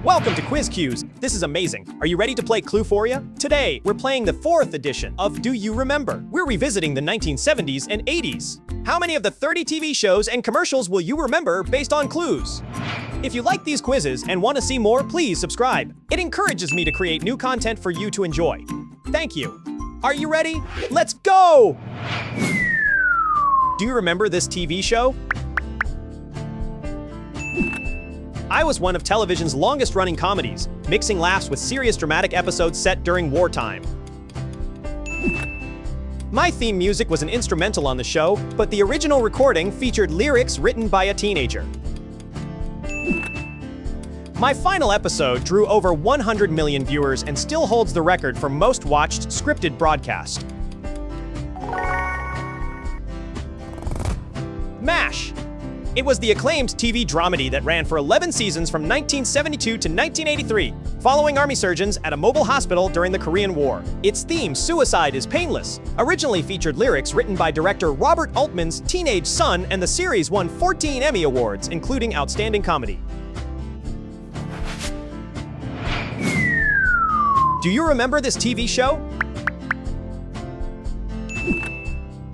Welcome to Quiz Cues. This is amazing. Are you ready to play Cluephoria? Today, we're playing the 4th edition of Do You Remember? We're revisiting the 1970s and 80s. How many of the 30 TV shows and commercials will you remember based on clues? If you like these quizzes and want to see more, please subscribe. It encourages me to create new content for you to enjoy. Thank you. Are you ready? Let's go! Do you remember this TV show? I was one of television's longest-running comedies, mixing laughs with serious dramatic episodes set during wartime. My theme music was an instrumental on the show, but the original recording featured lyrics written by a teenager. My final episode drew over 100 million viewers and still holds the record for most watched scripted broadcast. MASH! It was the acclaimed TV dramedy that ran for 11 seasons from 1972 to 1983, following army surgeons at a mobile hospital during the Korean War. Its theme, Suicide is Painless, originally featured lyrics written by director Robert Altman's teenage son, and the series won 14 Emmy Awards, including Outstanding Comedy. Do you remember this TV show?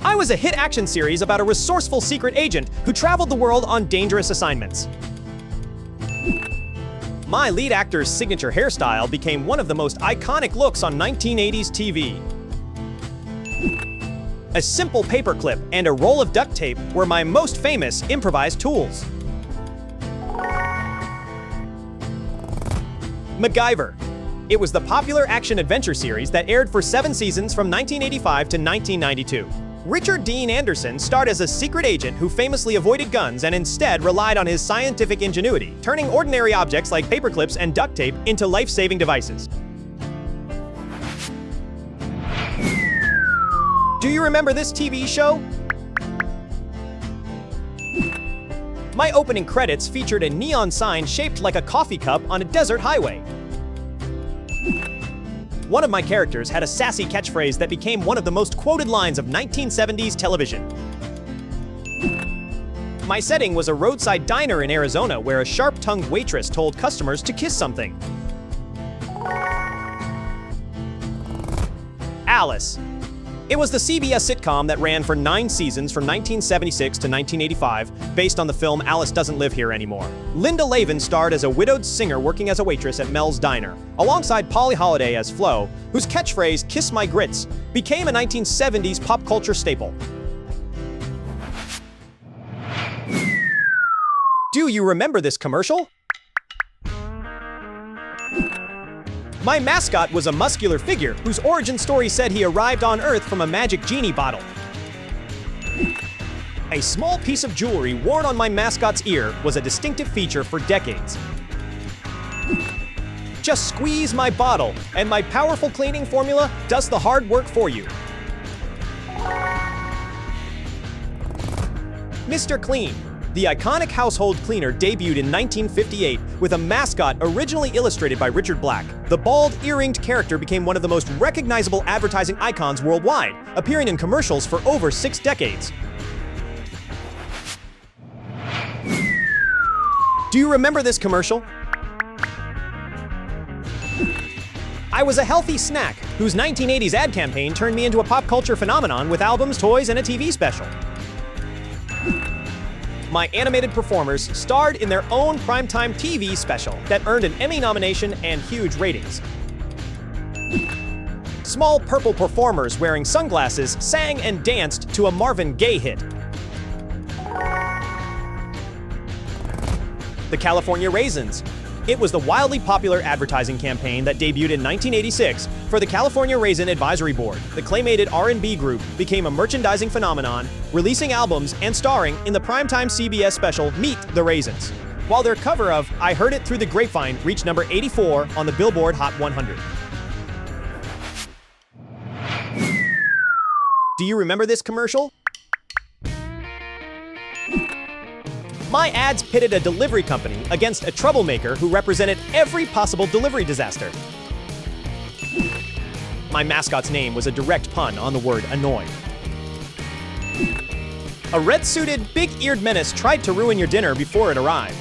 I was a hit action series about a resourceful secret agent who traveled the world on dangerous assignments. My lead actor's signature hairstyle became one of the most iconic looks on 1980s TV. A simple paperclip and a roll of duct tape were my most famous improvised tools. MacGyver. It was the popular action-adventure series that aired for 7 seasons from 1985 to 1992. Richard Dean Anderson starred as a secret agent who famously avoided guns and instead relied on his scientific ingenuity, turning ordinary objects like paperclips and duct tape into life-saving devices. Do you remember this TV show? My opening credits featured a neon sign shaped like a coffee cup on a desert highway. One of my characters had a sassy catchphrase that became one of the most quoted lines of 1970s television. My setting was a roadside diner in Arizona where a sharp-tongued waitress told customers to kiss something. Alice. It was the CBS sitcom that ran for 9 seasons from 1976 to 1985, based on the film Alice Doesn't Live Here Anymore. Linda Lavin starred as a widowed singer working as a waitress at Mel's Diner, alongside Polly Holiday as Flo, whose catchphrase, "Kiss my grits," became a 1970s pop culture staple. Do you remember this commercial? My mascot was a muscular figure whose origin story said he arrived on Earth from a magic genie bottle. A small piece of jewelry worn on my mascot's ear was a distinctive feature for decades. Just squeeze my bottle, and my powerful cleaning formula does the hard work for you. Mr. Clean. The iconic household cleaner debuted in 1958 with a mascot originally illustrated by Richard Black. The bald, earringed character became one of the most recognizable advertising icons worldwide, appearing in commercials for over 6 decades. Do you remember this commercial? I was a healthy snack whose 1980s ad campaign turned me into a pop culture phenomenon with albums, toys, and a TV special. My animated performers starred in their own primetime TV special that earned an Emmy nomination and huge ratings. Small purple performers wearing sunglasses sang and danced to a Marvin Gaye hit. The California Raisins. It was the wildly popular advertising campaign that debuted in 1986 for the California Raisin Advisory Board. The claymated R&B group became a merchandising phenomenon, releasing albums and starring in the primetime CBS special Meet the Raisins, while their cover of I Heard It Through the Grapevine reached number 84 on the Billboard Hot 100. Do you remember this commercial? My ads pitted a delivery company against a troublemaker who represented every possible delivery disaster. My mascot's name was a direct pun on the word annoy. A red-suited, big-eared menace tried to ruin your dinner before it arrived.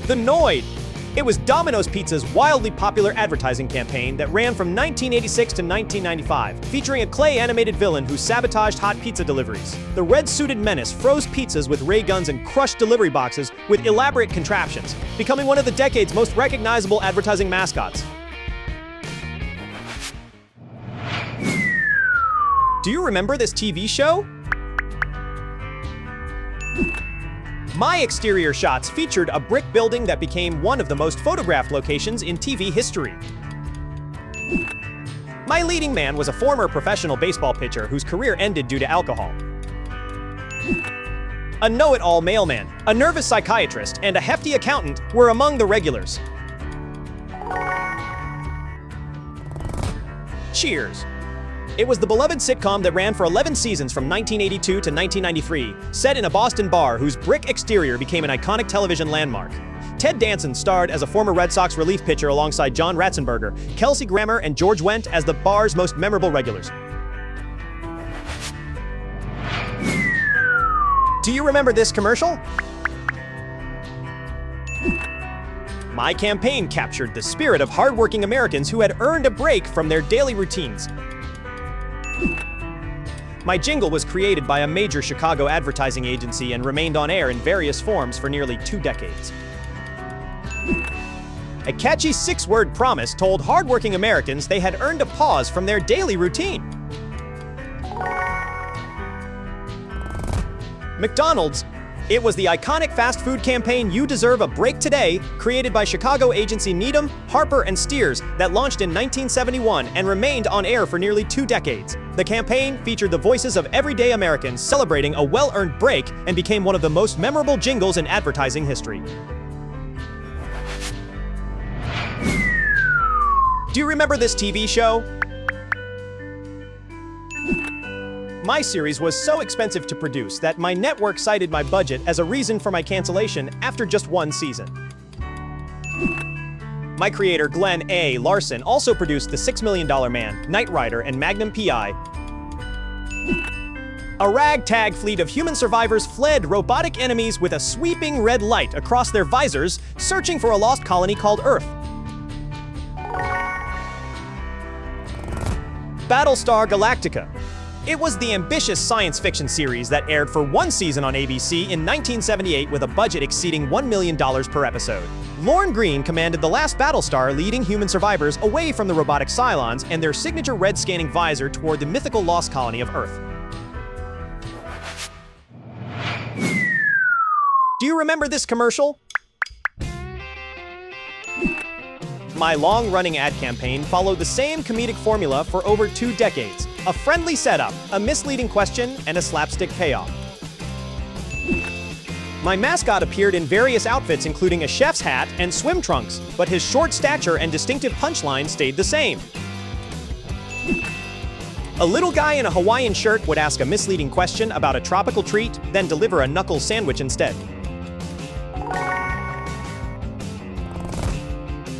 The Noid. It was Domino's Pizza's wildly popular advertising campaign that ran from 1986 to 1995, featuring a clay animated villain who sabotaged hot pizza deliveries. The red-suited menace froze pizzas with ray guns and crushed delivery boxes with elaborate contraptions, becoming one of the decade's most recognizable advertising mascots. Do you remember this TV show? My exterior shots featured a brick building that became one of the most photographed locations in TV history. My leading man was a former professional baseball pitcher whose career ended due to alcohol. A know-it-all mailman, a nervous psychiatrist, and a hefty accountant were among the regulars. Cheers. It was the beloved sitcom that ran for 11 seasons from 1982 to 1993, set in a Boston bar whose brick exterior became an iconic television landmark. Ted Danson starred as a former Red Sox relief pitcher alongside John Ratzenberger, Kelsey Grammer, and George Wendt as the bar's most memorable regulars. Do you remember this commercial? My campaign captured the spirit of hardworking Americans who had earned a break from their daily routines. My jingle was created by a major Chicago advertising agency and remained on air in various forms for nearly 2 decades. A catchy 6-word promise told hardworking Americans they had earned a pause from their daily routine. McDonald's. It was the iconic fast food campaign You Deserve a Break Today, created by Chicago agency Needham, Harper, and Steers that launched in 1971 and remained on air for nearly 2 decades. The campaign featured the voices of everyday Americans celebrating a well-earned break and became one of the most memorable jingles in advertising history. Do you remember this TV show? My series was so expensive to produce that my network cited my budget as a reason for my cancellation after just 1 season. My creator, Glenn A. Larson, also produced The $6 Million Man, Knight Rider, and Magnum P.I. A ragtag fleet of human survivors fled robotic enemies with a sweeping red light across their visors, searching for a lost colony called Earth. Battlestar Galactica. It was the ambitious science fiction series that aired for 1 season on ABC in 1978 with a budget exceeding $1 million per episode. Lorne Greene commanded the last Battlestar, leading human survivors away from the robotic Cylons and their signature red scanning visor toward the mythical lost colony of Earth. Do you remember this commercial? My long-running ad campaign followed the same comedic formula for over 2 decades. A friendly setup, a misleading question, and a slapstick payoff. My mascot appeared in various outfits including a chef's hat and swim trunks, but his short stature and distinctive punchline stayed the same. A little guy in a Hawaiian shirt would ask a misleading question about a tropical treat, then deliver a knuckle sandwich instead.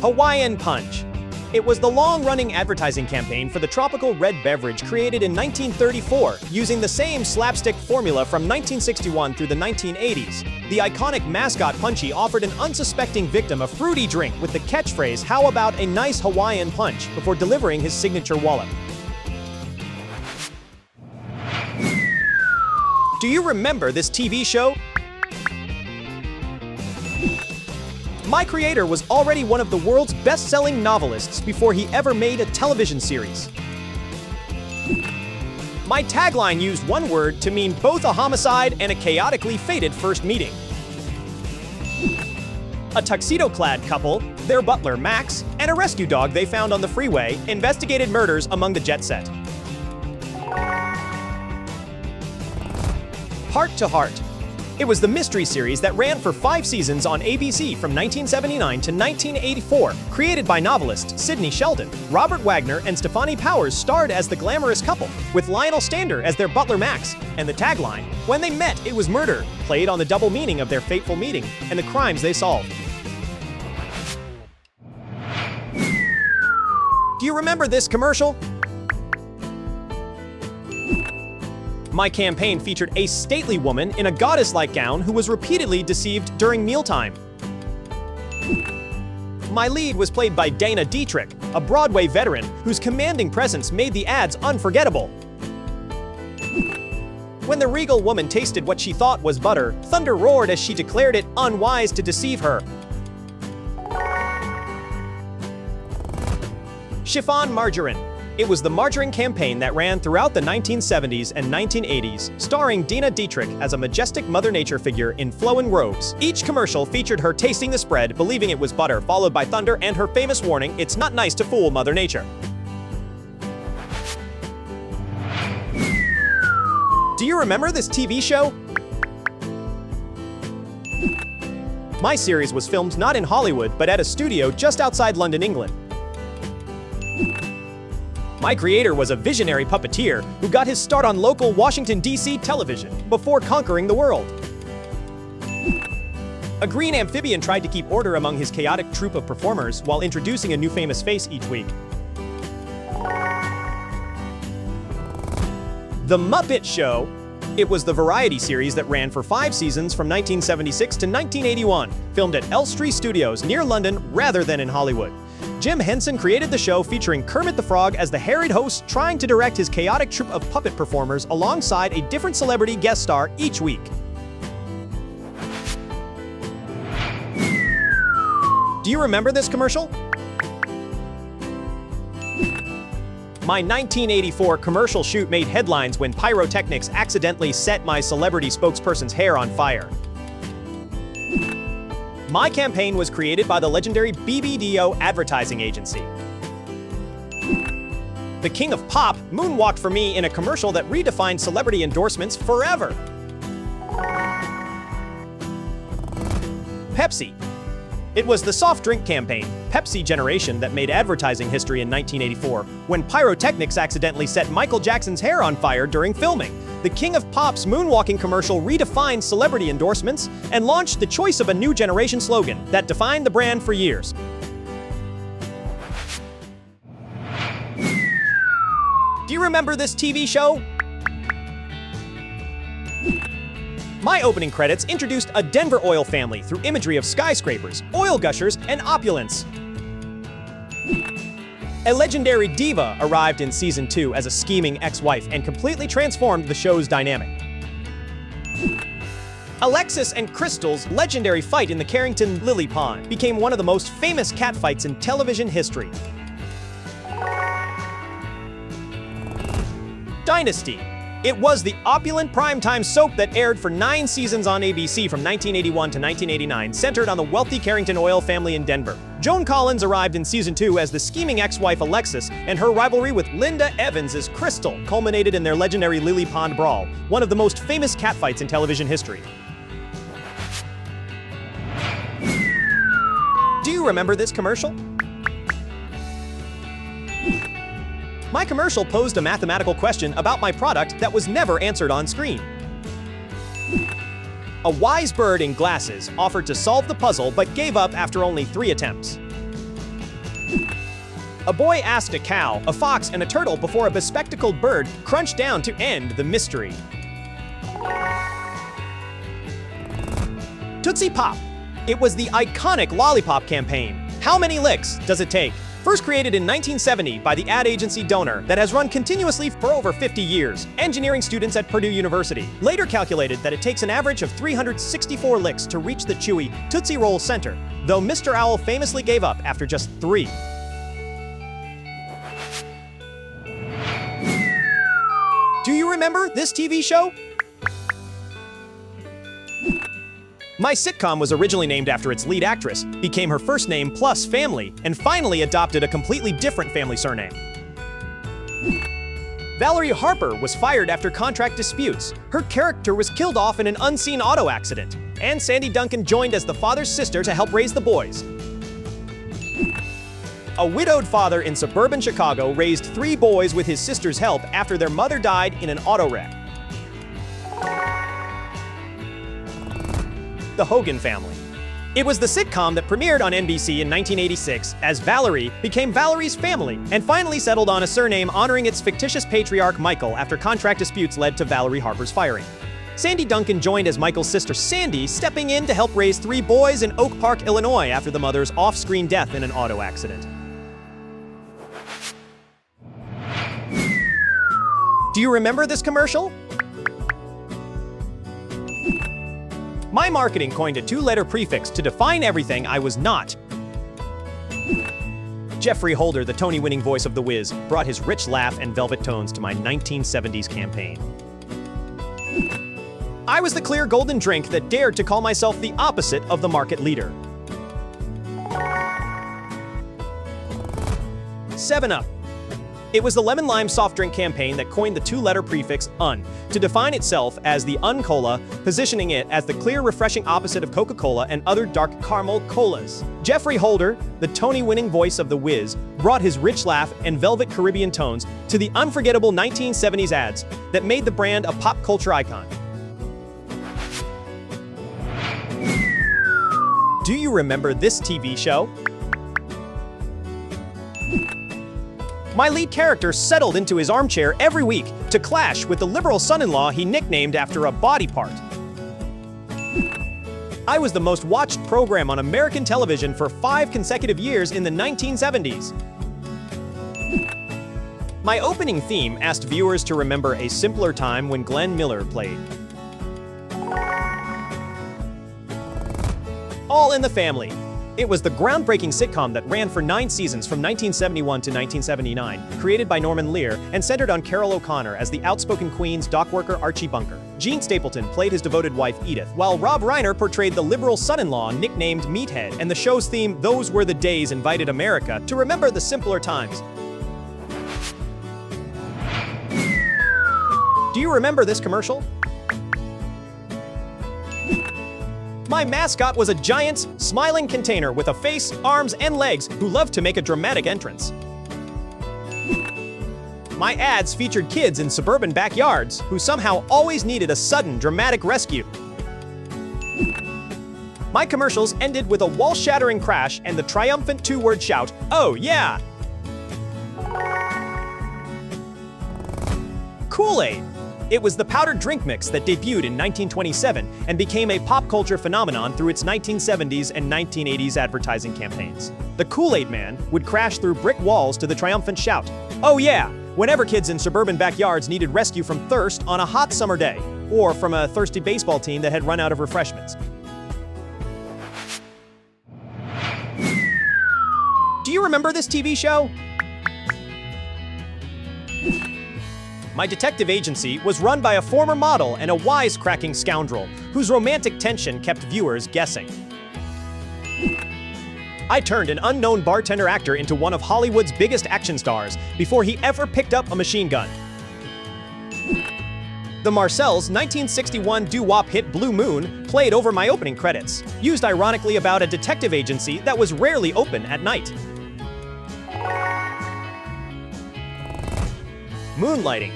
Hawaiian Punch. It was the long-running advertising campaign for the tropical red beverage created in 1934, using the same slapstick formula from 1961 through the 1980s. The iconic mascot Punchy offered an unsuspecting victim a fruity drink with the catchphrase, "How about a nice Hawaiian punch?" before delivering his signature wallop. Do you remember this TV show? My creator was already one of the world's best-selling novelists before he ever made a television series. My tagline used one word to mean both a homicide and a chaotically fated first meeting. A tuxedo-clad couple, their butler Max, and a rescue dog they found on the freeway investigated murders among the jet set. Heart to Heart. It was the mystery series that ran for 5 seasons on ABC from 1979 to 1984, created by novelist Sidney Sheldon. Robert Wagner and Stefani Powers starred as the glamorous couple, with Lionel Stander as their butler Max, and the tagline, "When they met, it was murder," played on the double meaning of their fateful meeting and the crimes they solved. Do you remember this commercial? My campaign featured a stately woman in a goddess-like gown who was repeatedly deceived during mealtime. My lead was played by Dana Dietrich, a Broadway veteran whose commanding presence made the ads unforgettable. When the regal woman tasted what she thought was butter, thunder roared as she declared it unwise to deceive her. Chiffon margarine. It was the margarine campaign that ran throughout the 1970s and 1980s, starring Dana Dietrich as a majestic Mother Nature figure in flowing robes. Each commercial featured her tasting the spread, believing it was butter, followed by thunder and her famous warning, "It's not nice to fool Mother Nature." Do you remember this TV show? My series was filmed not in Hollywood, but at a studio just outside London, England. My creator was a visionary puppeteer who got his start on local Washington, D.C. television before conquering the world. A green amphibian tried to keep order among his chaotic troupe of performers while introducing a new famous face each week. The Muppet Show. It was the variety series that ran for 5 seasons from 1976 to 1981, filmed at Elstree Studios near London rather than in Hollywood. Jim Henson created the show featuring Kermit the Frog as the harried host trying to direct his chaotic troupe of puppet performers alongside a different celebrity guest star each week. Do you remember this commercial? My 1984 commercial shoot made headlines when pyrotechnics accidentally set my celebrity spokesperson's hair on fire. My campaign was created by the legendary BBDO advertising agency. The King of Pop moonwalked for me in a commercial that redefined celebrity endorsements forever. Pepsi. It was the soft drink campaign, Pepsi Generation, that made advertising history in 1984, when pyrotechnics accidentally set Michael Jackson's hair on fire during filming. The King of Pop's moonwalking commercial redefined celebrity endorsements and launched the choice of a new generation slogan that defined the brand for years. Do you remember this TV show? My opening credits introduced a Denver oil family through imagery of skyscrapers, oil gushers, and opulence. A legendary diva arrived in Season 2 as a scheming ex-wife and completely transformed the show's dynamic. Alexis and Crystal's legendary fight in the Carrington Lily Pond became one of the most famous catfights in television history. Dynasty. It was the opulent primetime soap that aired for 9 seasons on ABC from 1981 to 1989, centered on the wealthy Carrington oil family in Denver. Joan Collins arrived in Season 2 as the scheming ex-wife Alexis, and her rivalry with Linda Evans as Crystal culminated in their legendary Lily Pond Brawl, one of the most famous catfights in television history. Do you remember this commercial? My commercial posed a mathematical question about my product that was never answered on screen. A wise bird in glasses offered to solve the puzzle but gave up after only 3 attempts. A boy asked a cow, a fox, and a turtle before a bespectacled bird crunched down to end the mystery. Tootsie Pop. It was the iconic lollipop campaign. How many licks does it take? First created in 1970 by the ad agency Donor, that has run continuously for over 50 years. Engineering students at Purdue University later calculated that it takes an average of 364 licks to reach the chewy Tootsie Roll center, though Mr. Owl famously gave up after just 3. Do you remember this TV show? My sitcom was originally named after its lead actress, became her first name plus family, and finally adopted a completely different family surname. Valerie Harper was fired after contract disputes. Her character was killed off in an unseen auto accident, and Sandy Duncan joined as the father's sister to help raise the boys. A widowed father in suburban Chicago raised 3 boys with his sister's help after their mother died in an auto wreck. The Hogan Family. It was the sitcom that premiered on NBC in 1986 as Valerie became Valerie's family and finally settled on a surname honoring its fictitious patriarch Michael after contract disputes led to Valerie Harper's firing. Sandy Duncan joined as Michael's sister Sandy, stepping in to help raise 3 boys in Oak Park, Illinois after the mother's off-screen death in an auto accident. Do you remember this commercial? My marketing coined a 2-letter prefix to define everything I was not. Jeffrey Holder, the Tony-winning voice of The Wiz, brought his rich laugh and velvet tones to my 1970s campaign. I was the clear golden drink that dared to call myself the opposite of the market leader. 7-Up. It was the lemon lime soft drink campaign that coined the 2-letter prefix "un" to define itself as the Un-Cola, positioning it as the clear, refreshing opposite of Coca-Cola and other dark caramel colas. Jeffrey Holder, the Tony-winning voice of The Wiz, brought his rich laugh and velvet Caribbean tones to the unforgettable 1970s ads that made the brand a pop culture icon. Do you remember this TV show? My lead character settled into his armchair every week to clash with the liberal son-in-law he nicknamed after a body part. I was the most watched program on American television for 5 consecutive years in the 1970s. My opening theme asked viewers to remember a simpler time when Glenn Miller played. All in the Family. It was the groundbreaking sitcom that ran for 9 seasons from 1971 to 1979, created by Norman Lear and centered on Carol O'Connor as the outspoken Queens dock worker Archie Bunker. Gene Stapleton played his devoted wife Edith, while Rob Reiner portrayed the liberal son-in-law nicknamed Meathead, and the show's theme, "Those Were the Days," invited America to remember the simpler times. Do you remember this commercial? My mascot was a giant, smiling container with a face, arms, and legs who loved to make a dramatic entrance. My ads featured kids in suburban backyards who somehow always needed a sudden, dramatic rescue. My commercials ended with a wall-shattering crash and the triumphant 2-word shout, "Oh yeah!" Kool-Aid. It was the powdered drink mix that debuted in 1927 and became a pop culture phenomenon through its 1970s and 1980s advertising campaigns. The Kool-Aid Man would crash through brick walls to the triumphant shout, "Oh yeah!" whenever kids in suburban backyards needed rescue from thirst on a hot summer day, or from a thirsty baseball team that had run out of refreshments. Do you remember this TV show? My detective agency was run by a former model and a wisecracking scoundrel whose romantic tension kept viewers guessing. I turned an unknown bartender actor into one of Hollywood's biggest action stars before he ever picked up a machine gun. The Marcells' 1961 doo-wop hit Blue Moon played over my opening credits, used ironically about a detective agency that was rarely open at night. Moonlighting.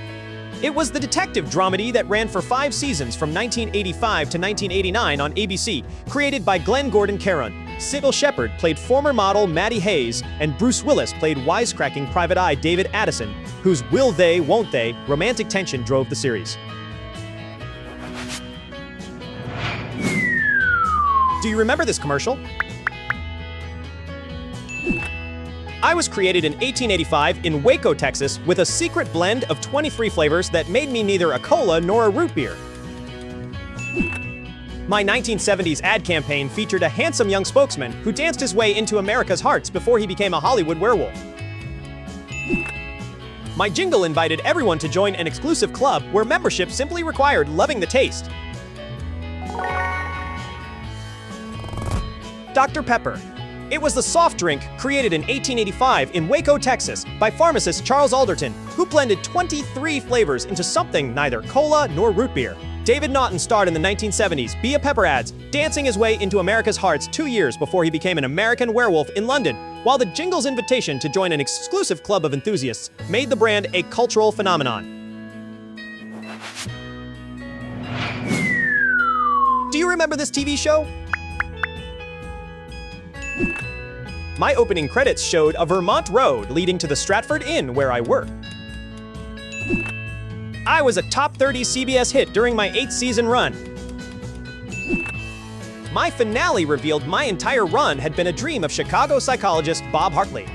It was the detective dramedy that ran for 5 seasons from 1985 to 1989 on ABC, created by Glenn Gordon Caron. Sybil Shepherd played former model Maddie Hayes, and Bruce Willis played wisecracking private eye David Addison, whose will they, won't they romantic tension drove the series. Do you remember this commercial? I was created in 1885 in Waco, Texas, with a secret blend of 23 flavors that made me neither a cola nor a root beer. My 1970s ad campaign featured a handsome young spokesman who danced his way into America's hearts before he became a Hollywood werewolf. My jingle invited everyone to join an exclusive club where membership simply required loving the taste. Dr. Pepper. It was the soft drink created in 1885 in Waco, Texas, by pharmacist Charles Alderton, who blended 23 flavors into something neither cola nor root beer. David Naughton starred in the 1970s Be a Pepper ads, dancing his way into America's hearts 2 years before he became an American werewolf in London, while the jingle's invitation to join an exclusive club of enthusiasts made the brand a cultural phenomenon. Do you remember this TV show? My opening credits showed a Vermont road leading to the Stratford Inn where I work. I was a top 30 CBS hit during my 8th-season run. My finale revealed my entire run had been a dream of Chicago psychologist Bob Hartley.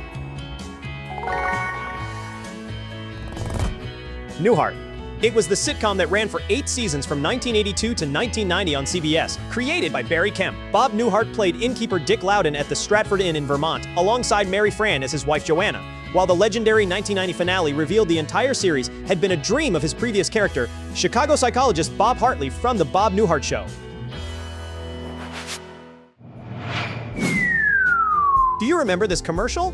Newhart. It was the sitcom that ran for 8 seasons from 1982 to 1990 on CBS, created by Barry Kemp. Bob Newhart played innkeeper Dick Loudon at the Stratford Inn in Vermont, alongside Mary Fran as his wife Joanna. While the legendary 1990 finale revealed the entire series had been a dream of his previous character, Chicago psychologist Bob Hartley from The Bob Newhart Show. Do you remember this commercial?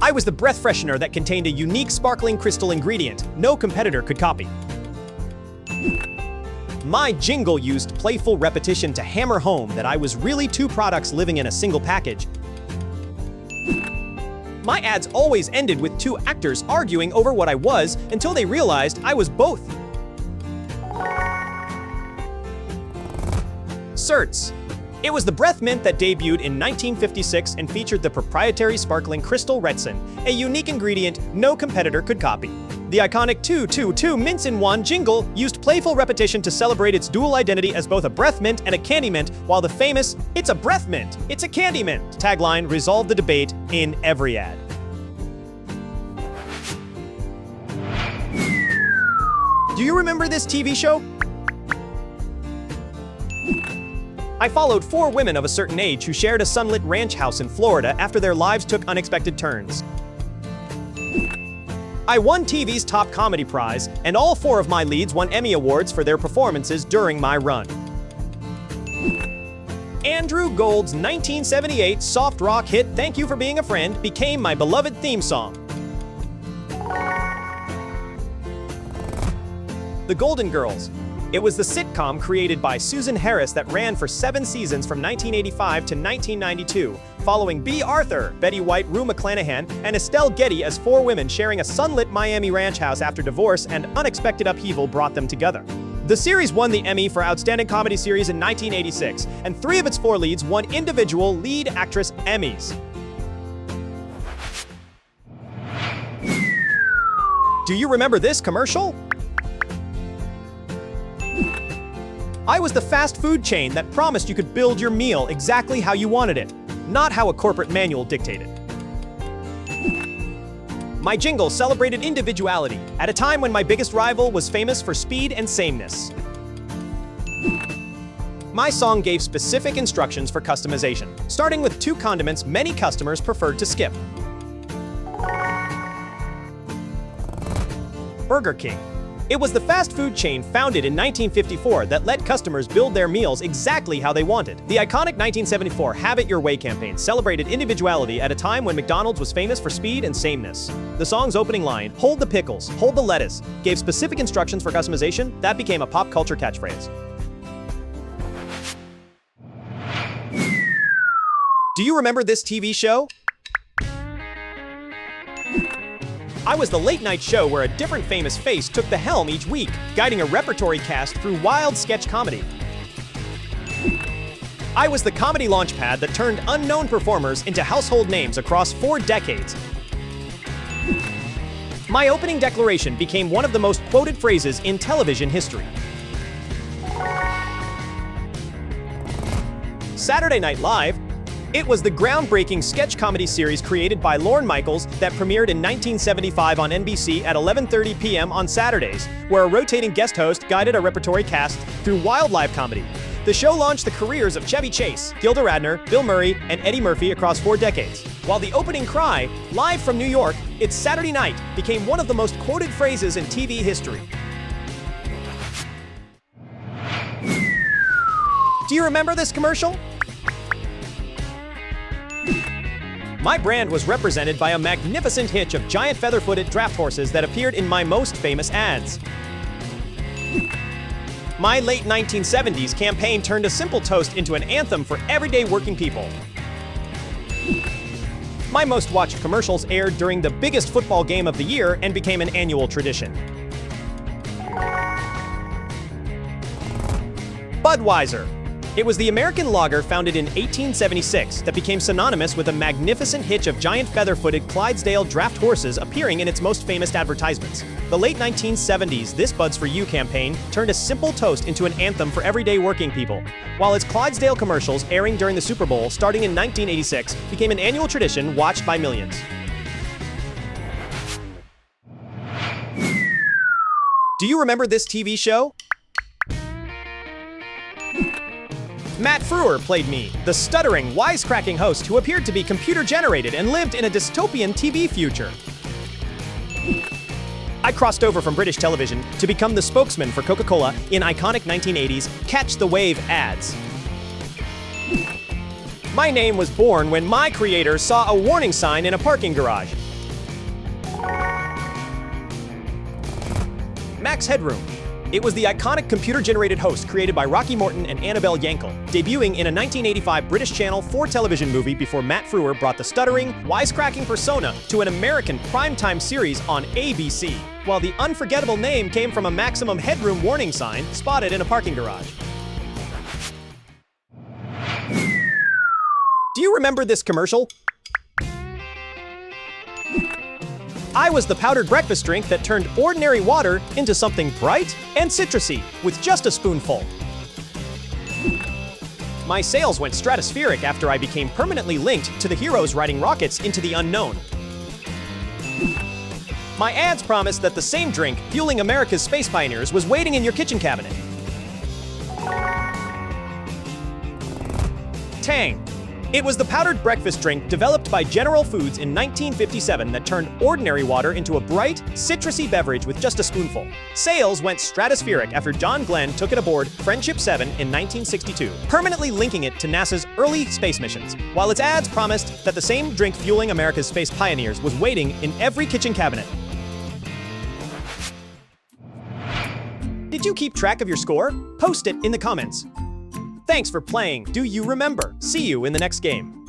I was the breath freshener that contained a unique sparkling crystal ingredient no competitor could copy. My jingle used playful repetition to hammer home that I was really 2 products living in a single package. My ads always ended with 2 actors arguing over what I was until they realized I was both. Certs. It was the breath mint that debuted in 1956 and featured the proprietary sparkling Crystal Retsin, a unique ingredient no competitor could copy. The iconic 222 mints in 1 jingle used playful repetition to celebrate its dual identity as both a breath mint and a candy mint, while the famous "It's a breath mint, it's a candy mint" tagline resolved the debate in every ad. Do you remember this TV show? I followed 4 women of a certain age who shared a sunlit ranch house in Florida after their lives took unexpected turns. I won TV's top comedy prize, and all 4 of my leads won Emmy Awards for their performances during my run. Andrew Gould's 1978 soft rock hit "Thank You for Being a Friend" became my beloved theme song. The Golden Girls. It was the sitcom created by Susan Harris that ran for 7 seasons from 1985 to 1992, following B. Arthur, Betty White, Rue McClanahan, and Estelle Getty as 4 women sharing a sunlit Miami ranch house after divorce and unexpected upheaval brought them together. The series won the Emmy for Outstanding Comedy Series in 1986, and 3 of its 4 leads won individual Lead Actress Emmys. Do you remember this commercial? I was the fast food chain that promised you could build your meal exactly how you wanted it, not how a corporate manual dictated. My jingle celebrated individuality at a time when my biggest rival was famous for speed and sameness. My song gave specific instructions for customization, starting with 2 condiments many customers preferred to skip. Burger King. It was the fast food chain founded in 1954 that let customers build their meals exactly how they wanted. The iconic 1974 Have It Your Way campaign celebrated individuality at a time when McDonald's was famous for speed and sameness. The song's opening line, "Hold the pickles, hold the lettuce," gave specific instructions for customization that became a pop culture catchphrase. Do you remember this TV show? I was the late-night show where a different famous face took the helm each week, guiding a repertory cast through wild sketch comedy. I was the comedy launchpad that turned unknown performers into household names across 4 decades. My opening declaration became one of the most quoted phrases in television history. Saturday Night Live. It was the groundbreaking sketch comedy series created by Lorne Michaels that premiered in 1975 on NBC at 11:30 p.m. on Saturdays, where a rotating guest host guided a repertory cast through wild live comedy. The show launched the careers of Chevy Chase, Gilda Radner, Bill Murray, and Eddie Murphy across 4 decades. While the opening cry, "Live from New York, it's Saturday night," became one of the most quoted phrases in TV history. Do you remember this commercial? My brand was represented by a magnificent hitch of giant feather-footed draft horses that appeared in my most famous ads. My late 1970s campaign turned a simple toast into an anthem for everyday working people. My most watched commercials aired during the biggest football game of the year and became an annual tradition. Budweiser. It was the American lager founded in 1876 that became synonymous with a magnificent hitch of giant feather-footed Clydesdale draft horses appearing in its most famous advertisements. The late 1970s This Bud's For You campaign turned a simple toast into an anthem for everyday working people, while its Clydesdale commercials airing during the Super Bowl starting in 1986 became an annual tradition watched by millions. Do you remember this TV show? Matt Frewer played me, the stuttering, wisecracking host who appeared to be computer-generated and lived in a dystopian TV future. I crossed over from British television to become the spokesman for Coca-Cola in iconic 1980s Catch the Wave ads. My name was born when my creator saw a warning sign in a parking garage. Max Headroom. It was the iconic computer-generated host created by Rocky Morton and Annabelle Yankel, debuting in a 1985 British Channel 4 television movie before Matt Frewer brought the stuttering, wisecracking persona to an American primetime series on ABC, while the unforgettable name came from a maximum headroom warning sign spotted in a parking garage. Do you remember this commercial? I was the powdered breakfast drink that turned ordinary water into something bright and citrusy with just a spoonful. My sales went stratospheric after I became permanently linked to the heroes riding rockets into the unknown. My ads promised that the same drink fueling America's space pioneers was waiting in your kitchen cabinet. Tang. It was the powdered breakfast drink developed by General Foods in 1957 that turned ordinary water into a bright, citrusy beverage with just a spoonful. Sales went stratospheric after John Glenn took it aboard Friendship 7 in 1962, permanently linking it to NASA's early space missions, while its ads promised that the same drink fueling America's space pioneers was waiting in every kitchen cabinet. Did you keep track of your score? Post it in the comments. Thanks for playing Do You Remember? See you in the next game.